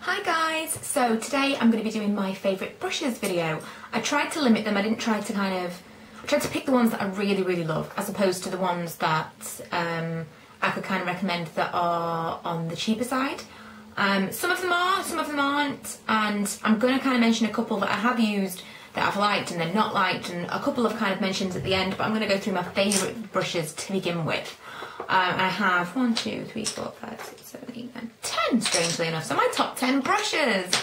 Hi guys, so today I'm going to be doing my favourite brushes video. I tried to limit them, I tried to pick the ones that I really love as opposed to the ones that I could kind of recommend that are on the cheaper side. Some of them are, some of them aren't, and I'm going to kind of mention a couple that I have used that I've liked and then not liked, and a couple of kind of mentions at the end, but I'm going to go through my favourite brushes to begin with. I have 1, 2, 3, 4, 5, 6, 7, 8, 9, 10, strangely enough. So my top 10 brushes.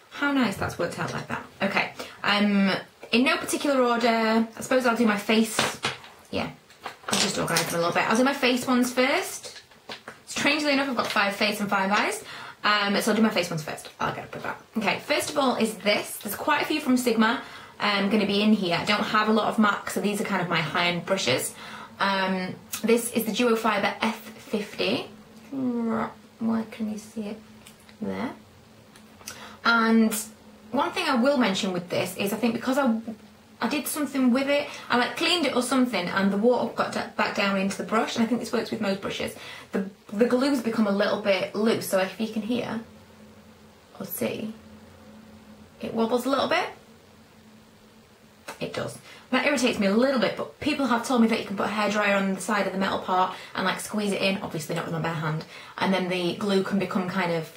How nice that's worked out like that. Okay, in no particular order, I suppose I'll do my face. Yeah, I'll just organise them a little bit. I'll do my face ones first. Strangely enough, I've got 5 face and 5 eyes. So I'll do my face ones first. I'll get up with that. Okay, first of all is this. There's quite a few from Sigma going to be in here. I don't have a lot of MAC, so these are kind of my high-end brushes. This is the Duo Fiber F50. Where can you see it? There. And one thing I will mention with this is I think because I did something with it, I like cleaned it or something, and the water got back down into the brush, and I think this works with most brushes. The glue's become a little bit loose, so if you can hear or see, it wobbles a little bit. It does. That irritates me a little bit, but people have told me that you can put a hairdryer on the side of the metal part and like squeeze it in, obviously not with my bare hand, and then the glue can become kind of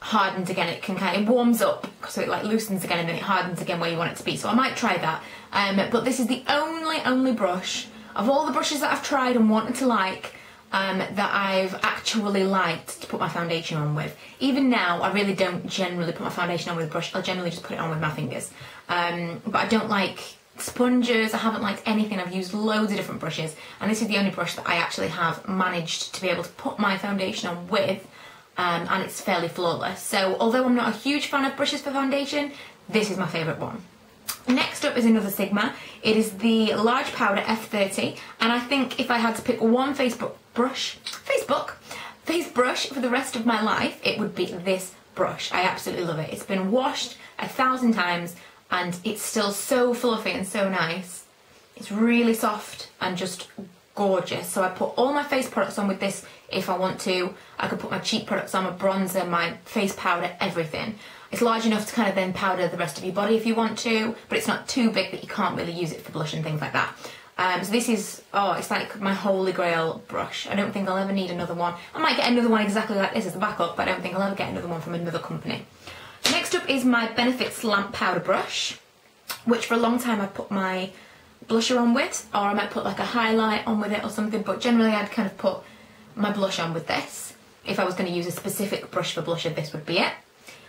hardened again. It warms up, so it like loosens again and then it hardens again where you want it to be. So I might try that. But this is the only brush of all the brushes that I've tried and wanted to like that I've actually liked to put my foundation on with. Even now, I really don't generally put my foundation on with a brush. I'll generally just put it on with my fingers. But I don't like sponges, I haven't liked anything. I've used loads of different brushes, and this is the only brush that I actually have managed to be able to put my foundation on with, and it's fairly flawless. So although I'm not a huge fan of brushes for foundation, this is my favourite one. Next up is another Sigma. It is the large Powder F30, and I think if I had to pick one face brush for the rest of my life, it would be this brush. I absolutely love it. It's been washed 1,000 times and it's still so fluffy and so nice. It's really soft and just gorgeous. So I put all my face products on with this if I want to. I could put my cheek products on, my bronzer, my face powder, everything. It's large enough to kind of then powder the rest of your body if you want to, but it's not too big that you can't really use it for blush and things like that. So this is, it's like my holy grail brush. I don't think I'll ever need another one. I might get another one exactly like this as a backup, but I don't think I'll ever get another one from another company. Next up is my Benefit Slump powder brush, which for a long time I put my blusher on with, or I might put like a highlight on with it or something, but generally I'd kind of put my blush on with this. If I was going to use a specific brush for blusher, this would be it.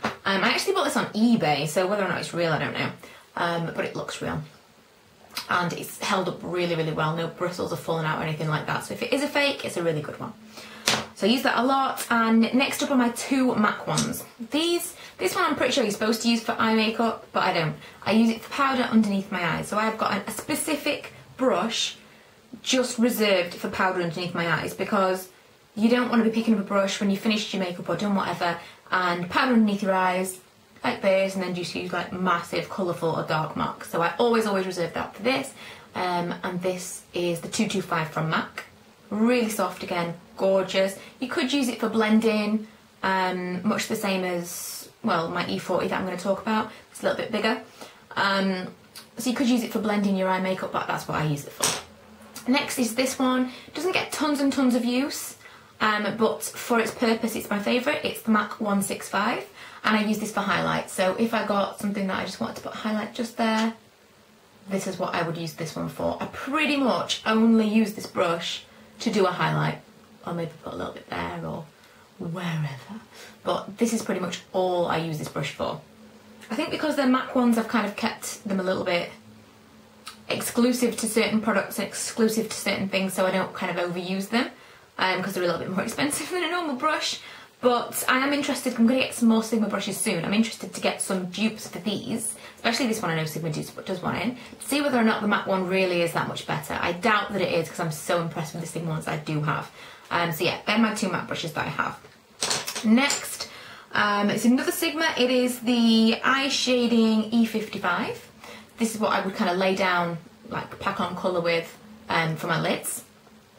I actually bought this on eBay, so whether or not it's real I don't know, but it looks real. And it's held up really well, no bristles have fallen out or anything like that, so if it is a fake, it's a really good one. So I use that a lot. And next up are my 2 MAC ones. This one I'm pretty sure you're supposed to use for eye makeup, but I don't. I use it for powder underneath my eyes. So I've got a specific brush just reserved for powder underneath my eyes, because you don't want to be picking up a brush when you've finished your makeup or done whatever and powder underneath your eyes like this, and then just use like massive colourful or dark marks. So I always reserve that for this. And this is the 225 from MAC. Really soft again, gorgeous. You could use it for blending, much the same as, well, my E40 that I'm going to talk about. It's a little bit bigger. So you could use it for blending your eye makeup, but that's what I use it for. Next is this one. It doesn't get tons and tons of use, but for its purpose it's my favourite. It's the MAC 165, and I use this for highlight. So if I got something that I just wanted to put highlight just there, this is what I would use this one for. I pretty much only use this brush to do a highlight, or maybe put a little bit there or wherever, but this is pretty much all I use this brush for. I think because they're MAC ones, I've kind of kept them a little bit exclusive to certain products and exclusive to certain things, so I don't kind of overuse them, because they're a little bit more expensive than a normal brush. But I am interested, I'm going to get some more Sigma brushes soon. I'm interested to get some dupes for these, especially this one I know Sigma does one in, to see whether or not the MAC one really is that much better. I doubt that it is, because I'm so impressed with the Sigma ones I do have. So yeah, they're my 2 MAC brushes that I have. Next, it's another Sigma. It is the Eye Shading E55. This is what I would kind of lay down, like pack on colour with for my lids,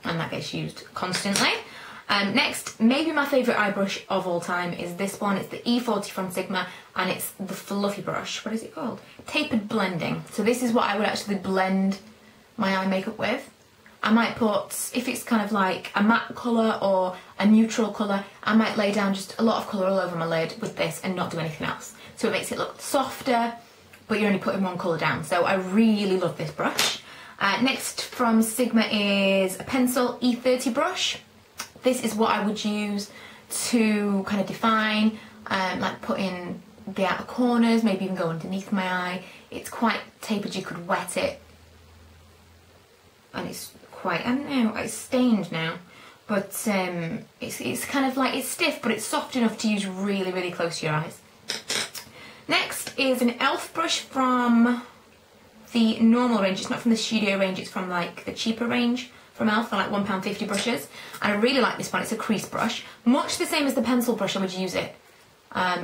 and that gets used constantly. Next, maybe my favourite eye brush of all time is this one. It's the E40 from Sigma, and it's the fluffy brush. What is it called? Tapered blending. So this is what I would actually blend my eye makeup with. I might put, if it's kind of like a matte colour or a neutral colour, I might lay down just a lot of colour all over my lid with this and not do anything else. So it makes it look softer, but you're only putting one colour down. So I really love this brush. Next from Sigma is a Pencil E30 brush. This is what I would use to kind of define, like put in the outer corners, maybe even go underneath my eye. It's quite tapered, you could wet it. And it's quite, I don't know, it's stained now. But it's kind of like, it's stiff, but it's soft enough to use really, really close to your eyes. Next is an e.l.f. brush from the normal range. It's not from the studio range, it's from like the cheaper range from e.l.f. for like £1.50 brushes. And I really like this one, it's a crease brush. Much the same as the pencil brush, I would use it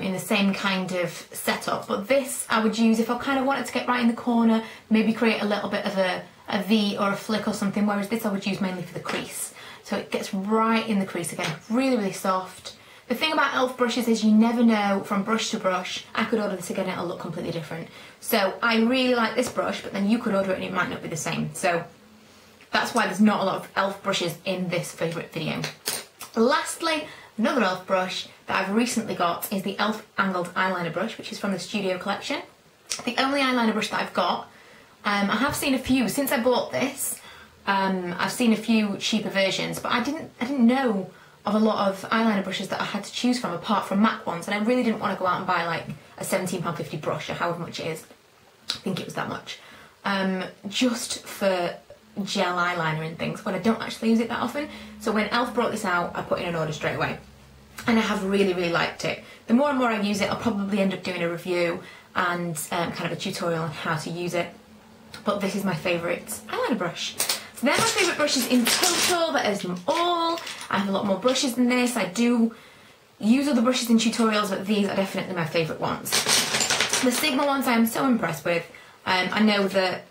in the same kind of setup. But this I would use if I kind of wanted to get right in the corner, maybe create a little bit of a V or a flick or something, whereas this I would use mainly for the crease. So it gets right in the crease again, really, really soft. The thing about e.l.f. brushes is you never know from brush to brush. I could order this again, it'll look completely different. So I really like this brush, but then you could order it and it might not be the same. So that's why there's not a lot of e.l.f. brushes in this favourite video. Lastly, another e.l.f. brush that I've recently got is the e.l.f. Angled Eyeliner Brush, which is from the Studio collection. The only eyeliner brush that I've got. I have seen a few since I bought this. I've seen a few cheaper versions, but I didn't know of a lot of eyeliner brushes that I had to choose from apart from MAC ones, and I really didn't want to go out and buy like a £17.50 brush or however much it is. I think it was that much. Just for gel eyeliner and things when I don't actually use it that often. So when e.l.f. brought this out, I put in an order straight away. And I have really, really liked it. The more and more I use it, I'll probably end up doing a review and kind of a tutorial on how to use it. But this is my favourite eyeliner brush. So they're my favourite brushes in total. That is them all. I have a lot more brushes than this. I do use other brushes in tutorials, but these are definitely my favourite ones. The Sigma ones I am so impressed with. I know that,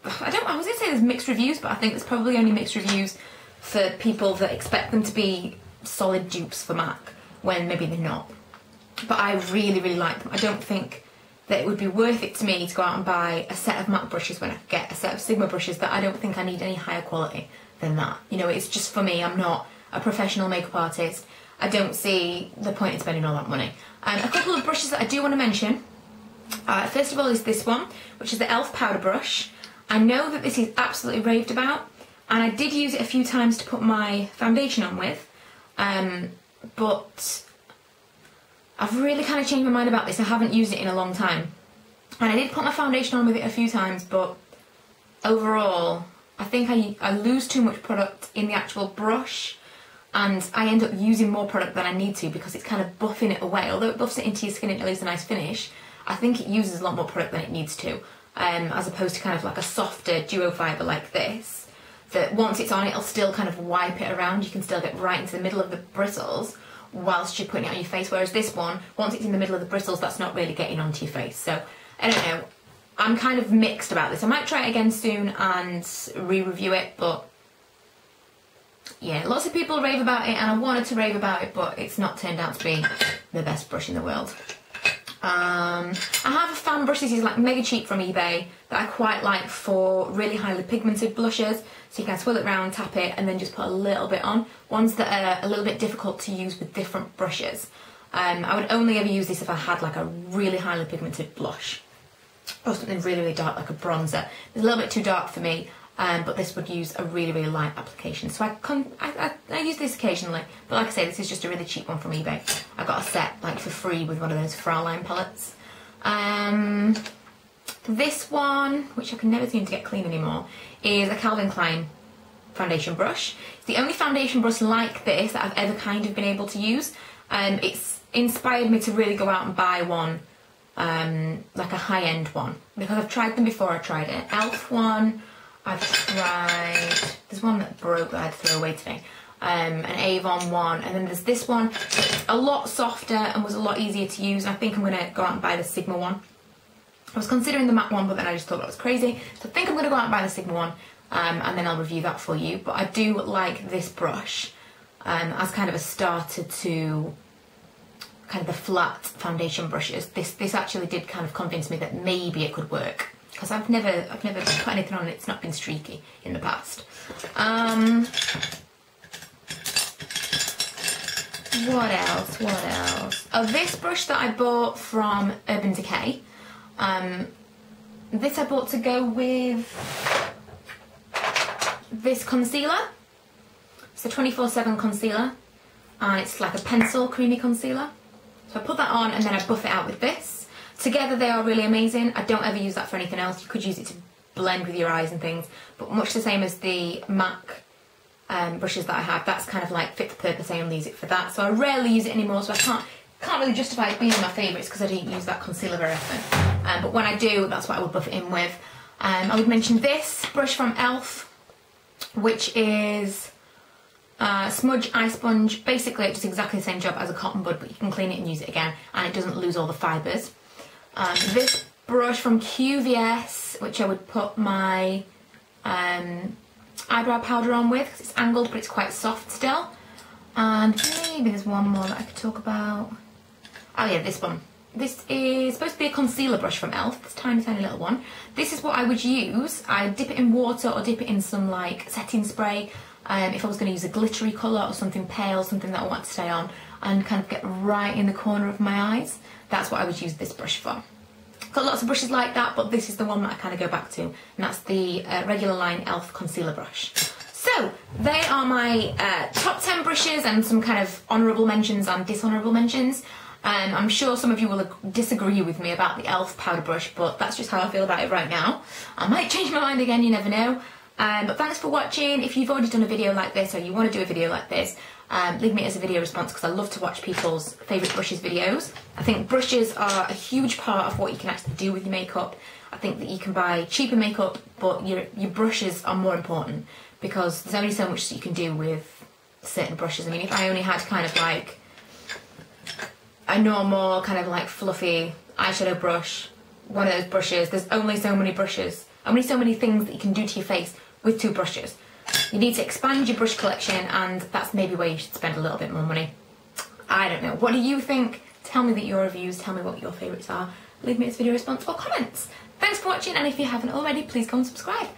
I was going to say there's mixed reviews, but I think there's probably only mixed reviews for people that expect them to be solid dupes for MAC, when maybe they're not. But I really, really like them. I don't think that it would be worth it to me to go out and buy a set of MAC brushes when I could get a set of Sigma brushes that I don't think I need any higher quality than that. You know, it's just for me, I'm not a professional makeup artist. I don't see the point in spending all that money. A couple of brushes that I do want to mention. First of all is this one, which is the e.l.f. Powder Brush. I know that this is absolutely raved about, and I did use it a few times to put my foundation on with, but I've really kind of changed my mind about this. I haven't used it in a long time. And I did put my foundation on with it a few times, but overall, I think I lose too much product in the actual brush, and I end up using more product than I need to because it's kind of buffing it away. Although it buffs it into your skin and it leaves a nice finish, I think it uses a lot more product than it needs to, as opposed to kind of like a softer duo fibre like this, that once it's on, it'll still kind of wipe it around. You can still get right into the middle of the bristles whilst you're putting it on your face, whereas this one, once it's in the middle of the bristles, that's not really getting onto your face. So, I don't know, I'm kind of mixed about this. I might try it again soon and re-review it, but yeah, lots of people rave about it, and I wanted to rave about it, but it's not turned out to be the best brush in the world. I have a fan brush. This is like mega cheap from eBay that I quite like for really highly pigmented blushes. So you can swirl it around, tap it, and then just put a little bit on. Ones that are a little bit difficult to use with different brushes. I would only ever use this if I had like a really highly pigmented blush or something really, really dark like a bronzer. It's a little bit too dark for me, but this would use a really, really light application. So I use this occasionally, but like I say, this is just a really cheap one from eBay. I got a set like for free with one of those Fraulein palettes. This one, which I can never seem to get clean anymore, is a Calvin Klein foundation brush. It's the only foundation brush like this that I've ever kind of been able to use. It's inspired me to really go out and buy one, like a high-end one, because I've tried them before. I tried an e.l.f. one, I've tried, there's one that broke that I had to throw away today, an Avon one, and then there's this one. It's a lot softer and was a lot easier to use, and I think I'm going to go out and buy the Sigma one. I was considering the matte one, but then I just thought that was crazy, so I think I'm going to go out and buy the Sigma one, and then I'll review that for you. But I do like this brush. as kind of a starter to kind of the flat foundation brushes. This actually did kind of convince me that maybe it could work, because I've never put anything on and it's not been streaky in the past. What else? Oh, this brush that I bought from Urban Decay. This I bought to go with this concealer. It's a 24/7 concealer. It's like a pencil creamy concealer. So I put that on and then I buff it out with this. Together they are really amazing. I don't ever use that for anything else. You could use it to blend with your eyes and things, but much the same as the MAC brushes that I have, that's kind of like fit for purpose. I only use it for that, so I rarely use it anymore, so I can't really justify it being my favourites because I don't use that concealer very often. But when I do, that's what I would buff it in with. I would mention this brush from e.l.f., which is Smudge Sponge. Basically it does exactly the same job as a cotton bud, but you can clean it and use it again, and it doesn't lose all the fibres. This brush from QVS, which I would put my eyebrow powder on with, because it's angled but it's quite soft still. And maybe there's one more that I could talk about. Oh yeah, this one. This is supposed to be a concealer brush from e.l.f. This tiny little one. This is what I would use. I dip it in water or dip it in some like setting spray if I was going to use a glittery colour or something pale, something that I want to stay on, and kind of get right in the corner of my eyes. That's what I would use this brush for. Got lots of brushes like that, but this is the one that I kind of go back to, and that's the regular line e.l.f. concealer brush. So they are my top 10 brushes and some kind of honourable mentions and dishonourable mentions. I'm sure some of you will disagree with me about the e.l.f. powder brush, but that's just how I feel about it right now. I might change my mind again, you never know. But thanks for watching. If you've already done a video like this, or you want to do a video like this, leave me as a video response, because I love to watch people's favourite brushes videos. I think brushes are a huge part of what you can actually do with your makeup. I think that you can buy cheaper makeup, but your brushes are more important, because there's only so much that you can do with certain brushes. I mean, if I only had kind of like a normal kind of like fluffy eyeshadow brush, one of those brushes, there's only so many brushes, only so many things that you can do to your face with 2 brushes. You need to expand your brush collection, and that's maybe where you should spend a little bit more money. I don't know. What do you think? Tell me your reviews, tell me what your favourites are. Leave me a video response or comments. Thanks for watching, and if you haven't already, please go and subscribe.